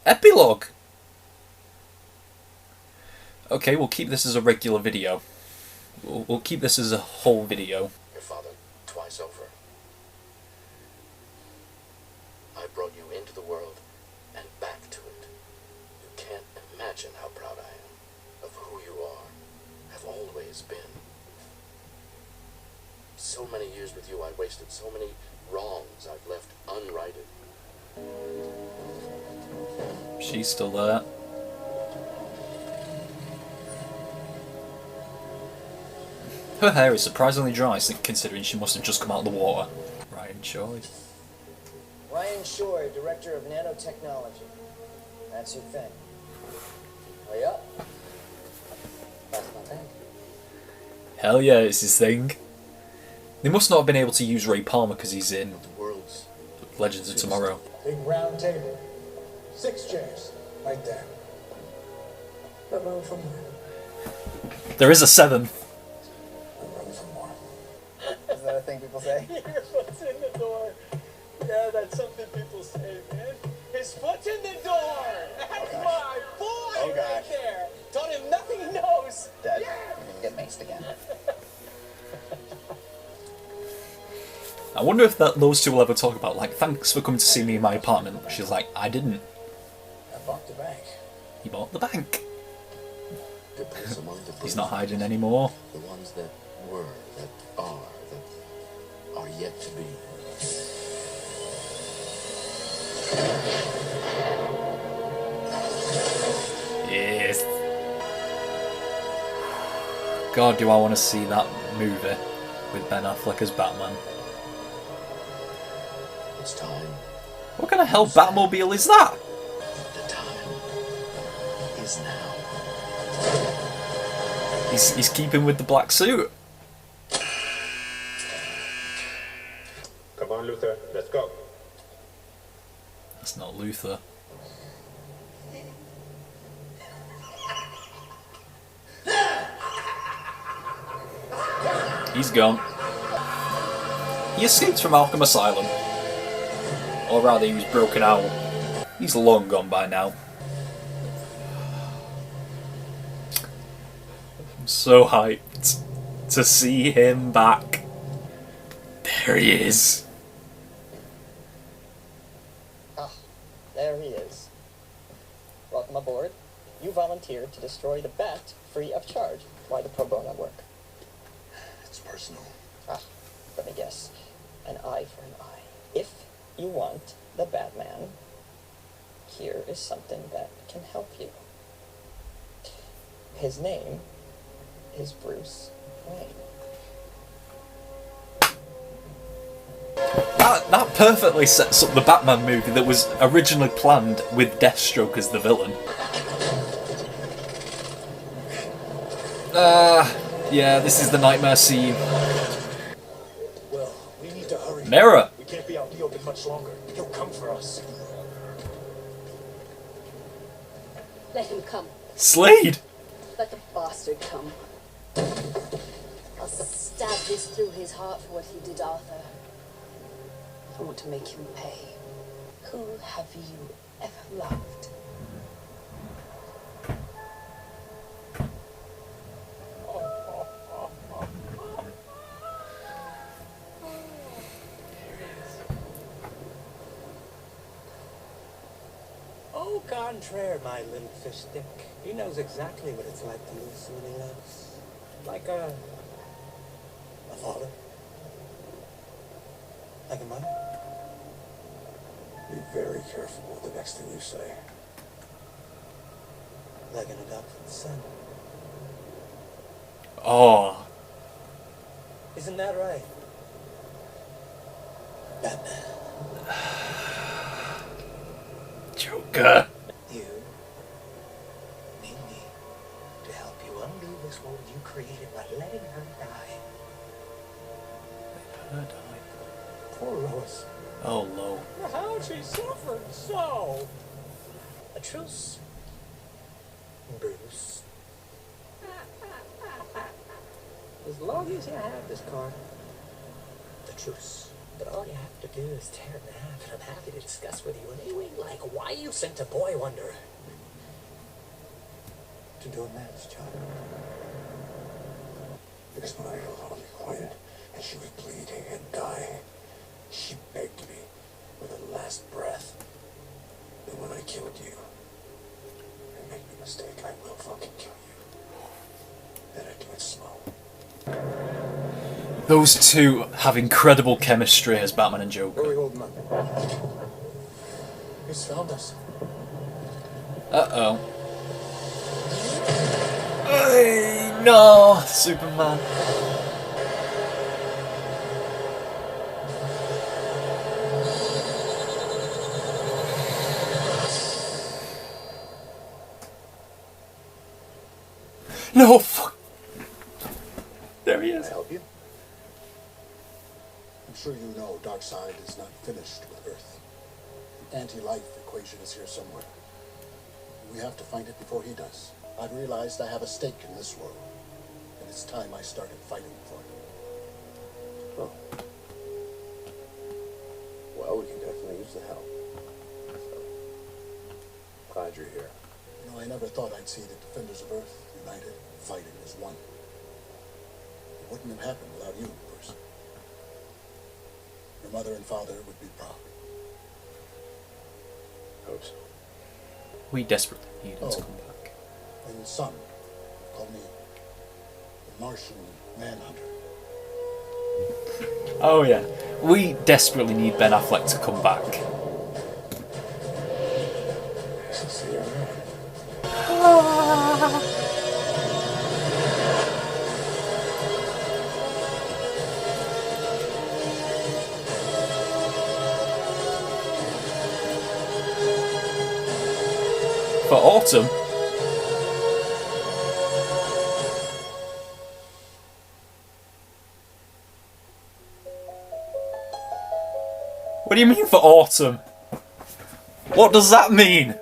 Epilogue! Okay, we'll keep this as a regular video. We'll keep this as a whole video. Your father twice over. I brought you into the world and back to it. You can't imagine how proud I am of who you are, have always been. So many years with you I wasted, so many wrongs I've left unrighted. She's still there. Her hair is surprisingly dry, considering she must have just come out of the water. Ryan Shore. Ryan Shore, Director of Nanotechnology. That's your thing. Are you up? That's my thing. Hell yeah, it's his thing. They must not have been able to use Ray Palmer because he's in Legends of Tomorrow. Big round table. 6 chairs. Right there. But room for more. There is a 7. Room for more. Is that a thing people say? Your foot's in the door. Yeah, that's something people say, man. His foot's in the door. That's my boy right there. Told him nothing he knows. Dad, you're gonna get maced again. I wonder if those two will ever talk about, like, thanks for coming to see me in my apartment. She's like, I didn't. I bought the bank. He bought the bank. To place among the He's not hiding anymore. The ones that were, that are yet to be. Yes. God, do I want to see that movie with Ben Affleck as Batman. It's time. What kind of hell Batmobile is that? The time is now. He's keeping with the black suit. Come on, Luther, let's go. That's not Luther. He's gone. He escaped from Arkham Asylum. Or rather, he was broken out. He's long gone by now. I'm so hyped to see him back. There he is. Ah, there he is. Welcome aboard. You volunteered to destroy the Bat free of charge. Why the pro bono work? It's personal. Ah, let me guess. An eye for an eye. If you want the Batman, here is something that can help you. His name is Bruce Wayne. That perfectly sets up the Batman movie that was originally planned with Deathstroke as the villain. Yeah, this is the nightmare scene. Well, we need to hurry. Mirror! We can't be out in the open much longer. He'll come for us. Let him come. Slade! Let the bastard come. I'll stab this through his heart for what he did Arthur. I want to make him pay. Who have you ever loved? Au contraire, my little fish stick. He knows exactly what it's like to lose somebody else. Like a father. Like a mother. Be very careful with the next thing you say. Like an adopted son. Oh. Isn't that right? Batman. Joker. You need me to help you undo this world you created by letting her die. Poor Lois. Oh, low. How she suffered so. A truce, Bruce. As long as you have this card, the truce But all you have to do is tear it in half, and I'm happy to discuss with you anyway, like why you sent a boy wonder. To do a man's job. Because when I held Holly quiet and she was bleeding and dying, she begged me with her last breath. And when I killed you, and make no mistake, I will fucking kill you. Then I do it slow. Those two have incredible chemistry as Batman and Joker. Where are we holding up? He's found us. Uh-oh. Hey, no, Superman. No, fuck. There he Can is. I help you? I'm sure you know Darkseid is not finished with Earth. The anti-life equation is here somewhere. We have to find it before he does. I've realized I have a stake in this world, and it's time I started fighting for it. Oh. Well, we can definitely use the help. So, glad you're here. You know, I never thought I'd see the Defenders of Earth united, fighting as one. It wouldn't have happened without you, Bruce. Your mother and father would be proud. Hope so. We desperately need him to come back. And son, call me the Martian Manhunter. Oh yeah. We desperately need Ben Affleck to come back. See, you're right. For autumn? What do you mean for autumn? What does that mean?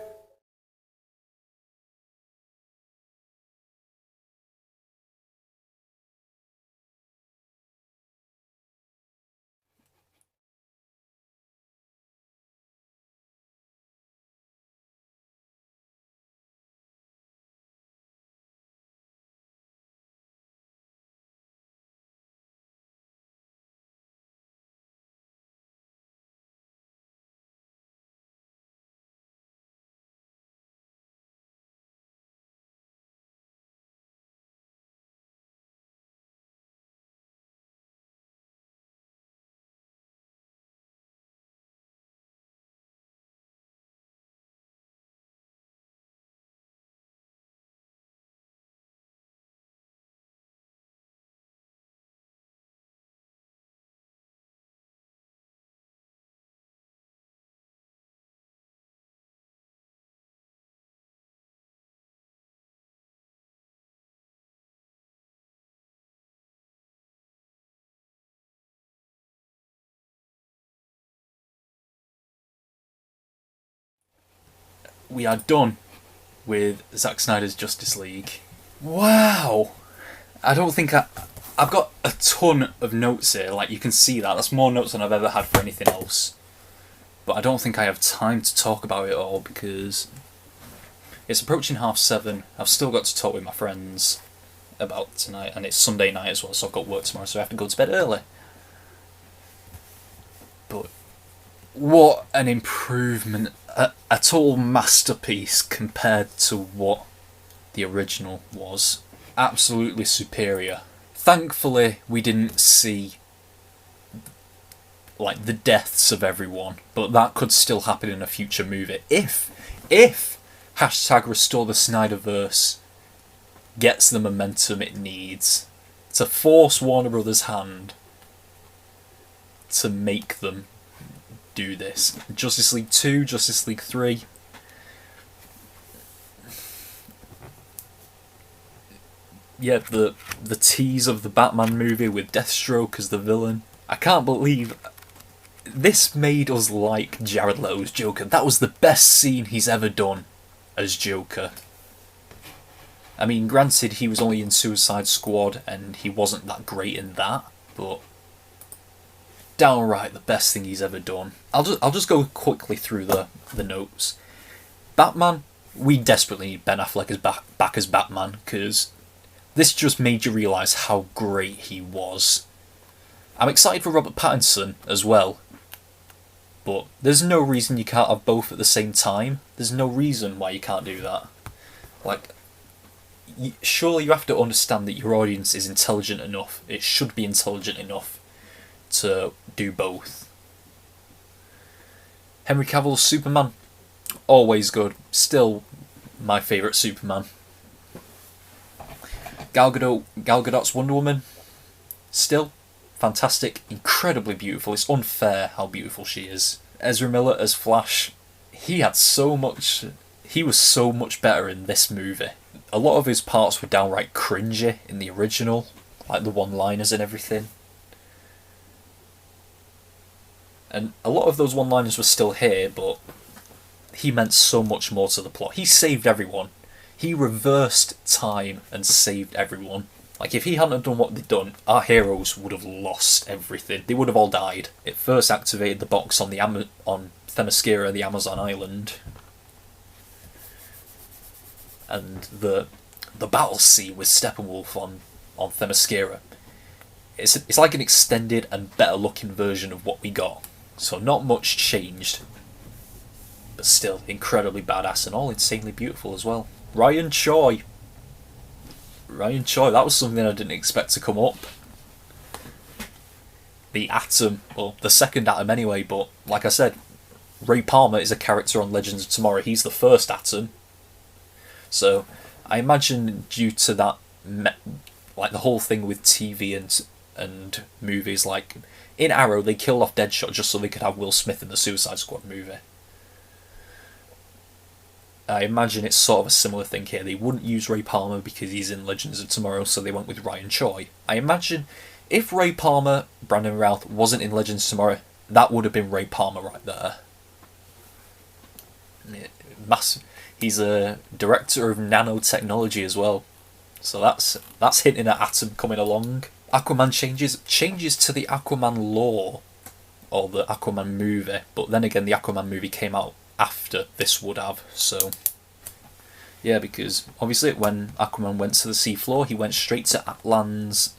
We are done with Zack Snyder's Justice League. Wow! I don't think I've got a ton of notes here, like you can see that. That's more notes than I've ever had for anything else. But I don't think I have time to talk about it all because it's approaching 7:30. I've still got to talk with my friends about tonight, and it's Sunday night as well, so I've got work tomorrow, so I have to go to bed early. But what an improvement. A total masterpiece compared to what the original was. Absolutely superior. Thankfully, we didn't see like the deaths of everyone, but that could still happen in a future movie. If #Restore the Snyderverse gets the momentum it needs to force Warner Brothers' hand to make them do this. Justice League 2, Justice League 3. Yeah, the tease of the Batman movie with Deathstroke as the villain. I can't believe this made us like Jared Leto's Joker. That was the best scene he's ever done as Joker. I mean, granted, he was only in Suicide Squad and he wasn't that great in that, but downright the best thing he's ever done. I'll just go quickly through the notes. Batman, we desperately need Ben Affleck as back as Batman, because this just made you realise how great he was. I'm excited for Robert Pattinson as well, but there's no reason you can't have both at the same time. There's no reason why you can't do that. Like, surely you have to understand that your audience is intelligent enough. It should be intelligent enough to do both. Henry Cavill's Superman, always good. Still my favourite Superman. Gal Gadot's Wonder Woman, still fantastic, incredibly beautiful. It's unfair how beautiful she is. Ezra Miller as Flash, he was so much better in this movie. A lot of his parts were downright cringy in the original, like the one-liners and everything. And a lot of those one-liners were still here, but he meant so much more to the plot. He saved everyone. He reversed time and saved everyone. Like, if he hadn't done what they'd done, our heroes would have lost everything. They would have all died. It first activated the box on on Themyscira, the Amazon island. And the battle scene with Steppenwolf on Themyscira. It's like an extended and better looking version of what we got. So not much changed. But still incredibly badass and all insanely beautiful as well. Ryan Choi, that was something I didn't expect to come up. The Atom, well, the second Atom anyway, but like I said, Ray Palmer is a character on Legends of Tomorrow. He's the first Atom. So I imagine due to that, like the whole thing with TV and movies, like in Arrow they killed off Deadshot just so they could have Will Smith in the Suicide Squad movie. I imagine it's sort of a similar thing here. They wouldn't use Ray Palmer because he's in Legends of Tomorrow, so they went with Ryan Choi. I imagine if Ray Palmer, Brandon Routh, wasn't in Legends of Tomorrow, that would have been Ray Palmer right there. He's a director of nanotechnology as well, so that's hinting at Atom coming along. Aquaman changes to the Aquaman lore, or the Aquaman movie, but then again the Aquaman movie came out after this would have, so yeah, because obviously when Aquaman went to the seafloor, he went straight to Atlan's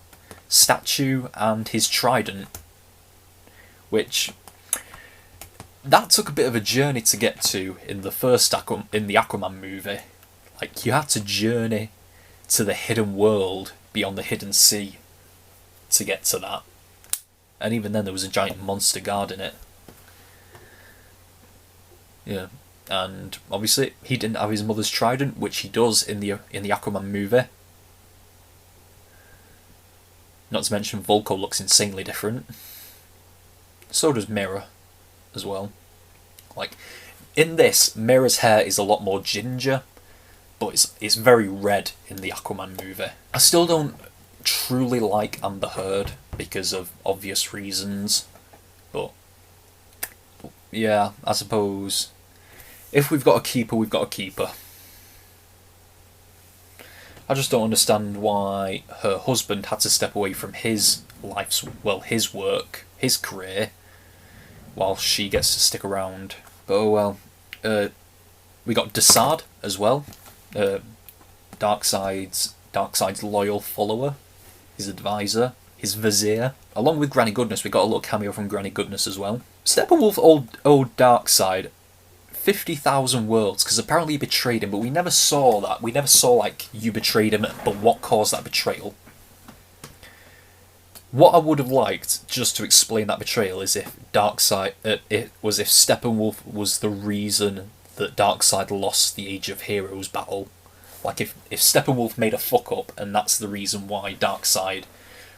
statue and his trident, which that took a bit of a journey to get to in the first in the Aquaman movie. Like, you had to journey to the hidden world beyond the hidden sea to get to that, and even then there was a giant monster guarding it. Yeah, and obviously he didn't have his mother's trident, which he does in the Aquaman movie. Not to mention Volko looks insanely different. So does Mira as well. Like, in this, Mira's hair is a lot more ginger, but it's very red in the Aquaman movie. I still don't truly like Amber Heard because of obvious reasons, but yeah, I suppose if we've got a keeper, we've got a keeper. I just don't understand why her husband had to step away from his his work, his career, while she gets to stick around. But oh well. We got Desaad as well, Darkseid's loyal follower, his advisor, his vizier. Along with Granny Goodness, we got a little cameo from Granny Goodness as well. Steppenwolf owed Darkseid 50,000 worlds, because apparently he betrayed him, but we never saw that. We never saw, like, you betrayed him, but what caused that betrayal. What I would have liked, just to explain that betrayal, is if Darkseid, if Steppenwolf was the reason that Darkseid lost the Age of Heroes battle. Like, if Steppenwolf made a fuck up, and that's the reason why Darkseid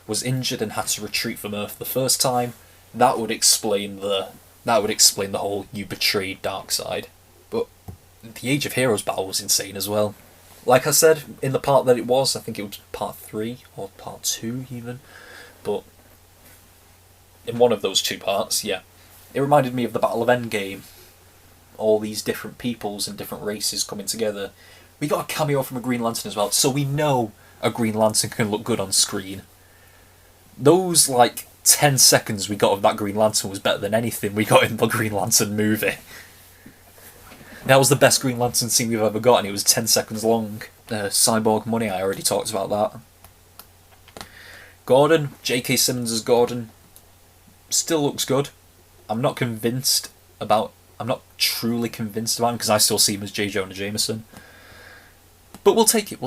was injured and had to retreat from Earth the first time, that would explain the whole "you betrayed Darkseid." But the Age of Heroes battle was insane as well. Like I said, in the part that it was, I think it was part 3 or part 2 even, but in one of those two parts, yeah, it reminded me of the Battle of Endgame. All these different peoples and different races coming together. We got a cameo from a Green Lantern as well, so we know a Green Lantern can look good on screen. Those, like, 10 seconds we got of that Green Lantern was better than anything we got in the Green Lantern movie. That was the best Green Lantern scene we've ever got, and it was 10 seconds long. Cyborg Money, I already talked about that. Gordon, J.K. Simmons as Gordon, still looks good. I'm not truly convinced about him, because I still see him as J. Jonah Jameson. But we'll take it.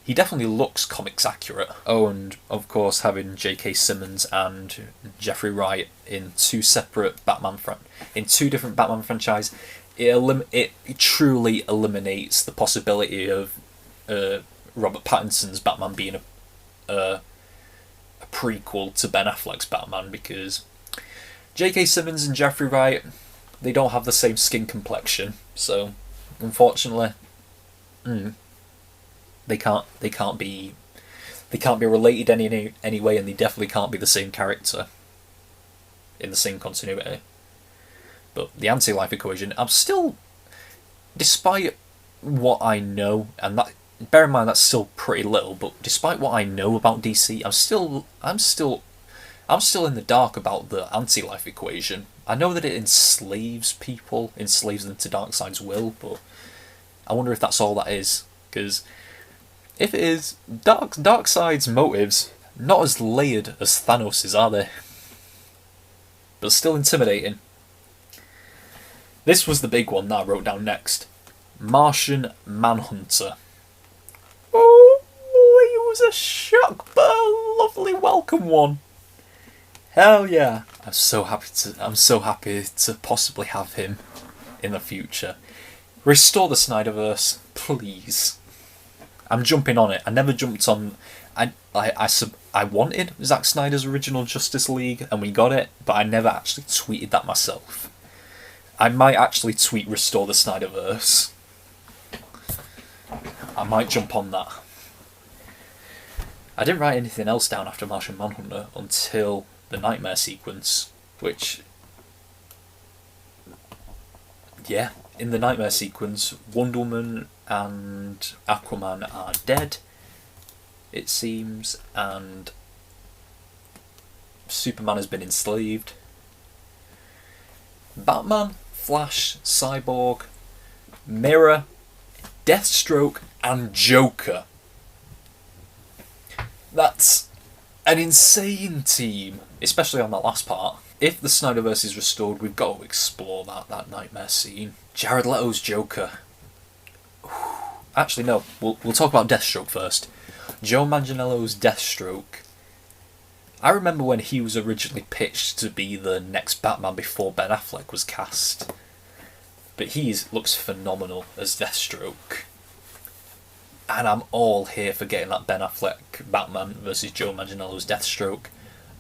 He definitely looks comics accurate. Oh, and of course having J.K. Simmons and Jeffrey Wright in two different Batman franchises, it truly eliminates the possibility of Robert Pattinson's Batman being a prequel to Ben Affleck's Batman, because J.K. Simmons and Jeffrey Wright, they don't have the same skin complexion, so unfortunately, they can't be related any way, and they definitely can't be the same character in the same continuity. But the anti-life equation, I'm still, despite what I know, and that, bear in mind that's still pretty little, but despite what I know about DC, I'm still in the dark about the anti-life equation. I know that it enslaves people, enslaves them to Darkseid's will, but I wonder if that's all that is. Because if it is, Darkseid's motives not as layered as Thanos', are they? But still intimidating. This was the big one that I wrote down next. Martian Manhunter. Oh, it was a shock, but a lovely welcome one. Hell yeah! I'm so happy to possibly have him in the future. Restore the Snyderverse, please. I'm jumping on it. I never jumped on. I wanted Zack Snyder's original Justice League, and we got it, but I never actually tweeted that myself. I might actually tweet Restore the Snyderverse. I might jump on that. I didn't write anything else down after Martian Manhunter until the Nightmare sequence, which, yeah, in the Nightmare sequence, Wonder Woman and Aquaman are dead, it seems, and Superman has been enslaved. Batman, Flash, Cyborg, Mirror, Deathstroke, and Joker. That's an insane team, especially on that last part. If the Snyderverse is restored, we've got to explore that nightmare scene. Jared Leto's Joker. Actually, no, we'll talk about Deathstroke first. Joe Manganiello's Deathstroke. I remember when he was originally pitched to be the next Batman before Ben Affleck was cast. But he looks phenomenal as Deathstroke. And I'm all here for getting that Ben Affleck Batman versus Joe Manganiello's Deathstroke.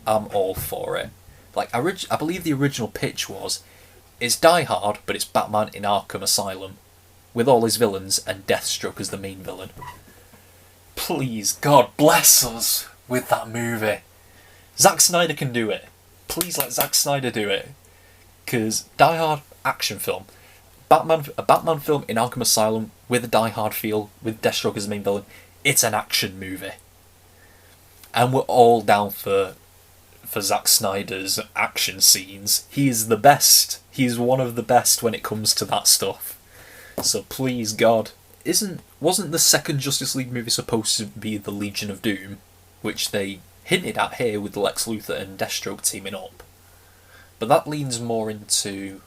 I'm all for it. Like, I believe the original pitch was, it's Die Hard, but it's Batman in Arkham Asylum, with all his villains and Deathstroke as the main villain. Please, God bless us with that movie. Zack Snyder can do it. Please let Zack Snyder do it. Because Die Hard, action film. A Batman film in Arkham Asylum with a Die Hard feel, with Deathstroke as the main villain. It's an action movie. And we're all down for Zack Snyder's action scenes. He's the best. He's one of the best when it comes to that stuff. So please, God. Wasn't the second Justice League movie supposed to be the Legion of Doom? Which they hinted at here with Lex Luthor and Deathstroke teaming up. But that leans more into...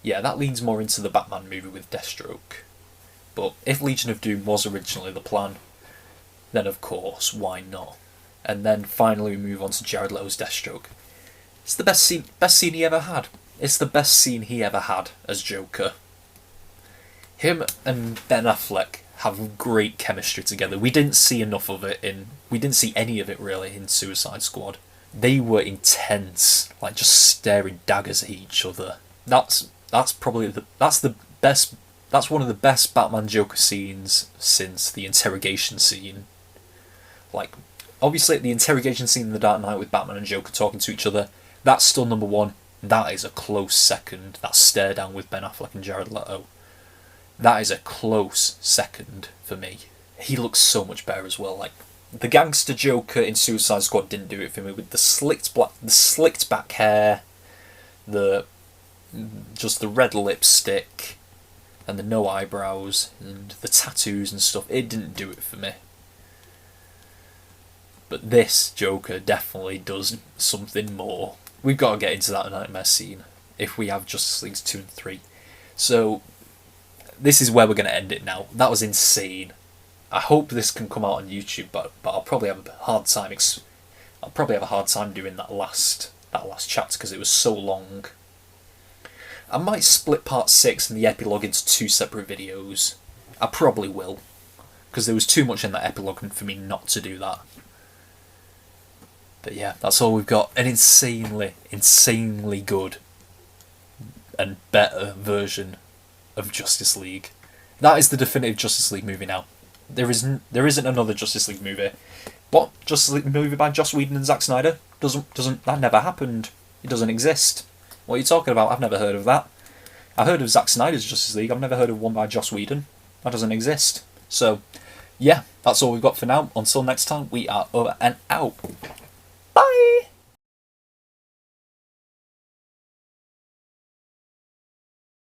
yeah, that leans more into the Batman movie with Deathstroke. But if Legion of Doom was originally the plan, then of course, why not? And then finally we move on to Jared Leto's Deathstroke. It's the best scene he ever had. It's the best scene he ever had as Joker. Him and Ben Affleck have great chemistry together. We didn't see enough of it we didn't see any of it really in Suicide Squad. They were intense, like just staring daggers at each other. That's one of the best Batman Joker scenes since the interrogation scene. Like, obviously the interrogation scene in The Dark Knight with Batman and Joker talking to each other, that's still number one. That is a close second. That stare down with Ben Affleck and Jared Leto. That is a close second for me. He looks so much better as well. Like, The gangster Joker in Suicide Squad didn't do it for me, with the slicked back hair, just the red lipstick, and the no eyebrows, and the tattoos and stuff. It didn't do it for me. But this Joker definitely does something more. We've got to get into that nightmare scene if we have Justice Leagues 2 and 3. So, this is where we're going to end it now. That was insane. I hope this can come out on YouTube, but I'll probably have a hard time. I'll probably have a hard time doing that last chapter because it was so long. I might split part 6 and the epilogue into 2 separate videos. I probably will, because there was too much in that epilogue for me not to do that. But yeah, that's all we've got. An insanely good and better version of Justice League. That is the definitive Justice League movie now. There isn't another Justice League movie. What? Justice League movie by Joss Whedon and Zack Snyder? Doesn't that never happened? It doesn't exist. What are you talking about? I've never heard of that. I've heard of Zack Snyder's Justice League. I've never heard of one by Joss Whedon. That doesn't exist. So, yeah, that's all we've got for now. Until next time, we are over and out. Bye!